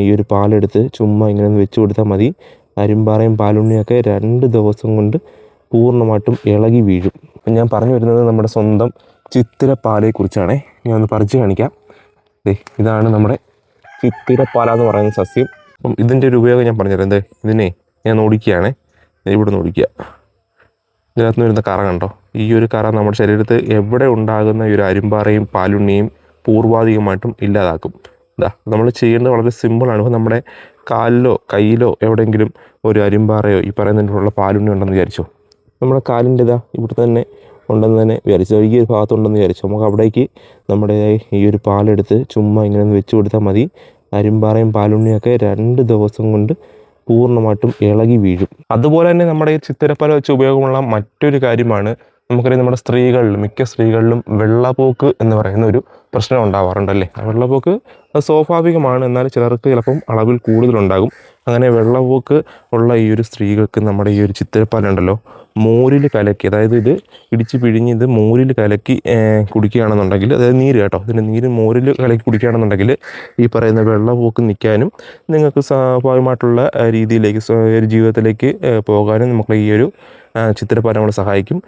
ഈ ഒരു പാലെടുത്ത് ചുമ്മാ ഇങ്ങനെ ഒന്ന് വെച്ച് കൊടുത്താൽ മതി. അരിമ്പാറയും പാലുണ്ണിയൊക്കെ 2 ദിവസം കൊണ്ട് പൂർണ്ണമായിട്ടും ഇളകി വീഴും. അപ്പം ഞാൻ പറഞ്ഞു വരുന്നത് നമ്മുടെ സ്വന്തം ചിത്തിരപ്പാലയെക്കുറിച്ചാണ്. ഞാൻ ഒന്ന് പറിച്ച് കാണിക്കാം. ഇതാണ് നമ്മുടെ ചിത്തിരപ്പാല എന്ന് പറയുന്ന സസ്യം. അപ്പം ഇതിൻ്റെ ഒരു ഉപയോഗം ഞാൻ പറഞ്ഞുതരാം. ഇതിനെ ഞാൻ ഒടിക്കുകയാണേ. ഇവിടെ നിന്ന് ഒടിക്കുക. ഇതിനകത്ത് നിന്ന് വരുന്ന കറ കണ്ടോ? ഈ ഒരു കറ നമ്മുടെ ശരീരത്തിൽ എവിടെ ഉണ്ടാകുന്ന ഈ ഒരു അരിമ്പാറയും പാലുണ്ണിയും പൂർവാധികമായിട്ടും ഇല്ലാതാക്കും. നമ്മൾ ചെയ്യേണ്ടത് വളരെ സിമ്പിളാണ്. ഇപ്പോൾ നമ്മുടെ കാലിലോ കയ്യിലോ എവിടെയെങ്കിലും ഒരു അരിമ്പാറയോ ഈ പറയുന്നതിനുള്ള പാലുണ്ണി ഉണ്ടെന്ന് വിചാരിച്ചോ. നമ്മുടെ കാലിൻ്റെ ഇവിടെ തന്നെ ഉണ്ടെന്ന് തന്നെ വിചാരിച്ചു. ഈ ഒരു ഭാഗത്തുണ്ടെന്ന് വിചാരിച്ചു. നമുക്ക് അവിടേക്ക് നമ്മുടെ ഈ ഒരു പാലെടുത്ത് ചുമ്മാ ഇങ്ങനെ ഒന്ന് വെച്ച് കൊടുത്താൽ മതി. അരിമ്പാറയും പാലുണ്ണിയൊക്കെ 2 ദിവസം കൊണ്ട് പൂർണ്ണമായിട്ടും ഇളകി വീഴും. അതുപോലെ തന്നെ നമ്മുടെ ഈ ചിത്തിരപ്പാല വെച്ച് ഉപയോഗമുള്ള മറ്റൊരു കാര്യമാണ്, നമുക്കറിയാം നമ്മുടെ മിക്ക സ്ത്രീകളിലും വെള്ളപ്പോക്ക് എന്ന് പറയുന്ന ഒരു പ്രശ്നം ഉണ്ടാവാറുണ്ടല്ലേ. വെള്ളപ്പോക്ക് സ്വാഭാവികമാണ്. എന്നാൽ ചിലർക്ക് ചിലപ്പം അളവിൽ കൂടുതലുണ്ടാകും. അങ്ങനെ വെള്ളപ്പോക്ക് ഉള്ള ഈ ഒരു സ്ത്രീകൾക്ക് നമ്മുടെ ഈ ഒരു ചിത്തിരപ്പാല ഉണ്ടല്ലോ, മോരിൽ കലക്കി, അതായത് ഇത് ഇടിച്ച് പിഴിഞ്ഞ് ഇത് മോരിൽ കലക്കി കുടിക്കുകയാണെന്നുണ്ടെങ്കിൽ, അതായത് നീര് കേട്ടോ, ഇതിൻ്റെ നീര് മോരിൽ കലക്കി കുടിക്കുകയാണെന്നുണ്ടെങ്കിൽ ഈ പറയുന്ന വെള്ളപ്പോക്ക് നിൽക്കാനും നിങ്ങൾക്ക് സ്വാഭാവികമായിട്ടുള്ള രീതിയിലേക്ക് ഒരു ജീവിതത്തിലേക്ക് പോകാനും നമുക്ക് ഈ ഒരു ചിത്തിരപ്പാല നമ്മളെ സഹായിക്കും.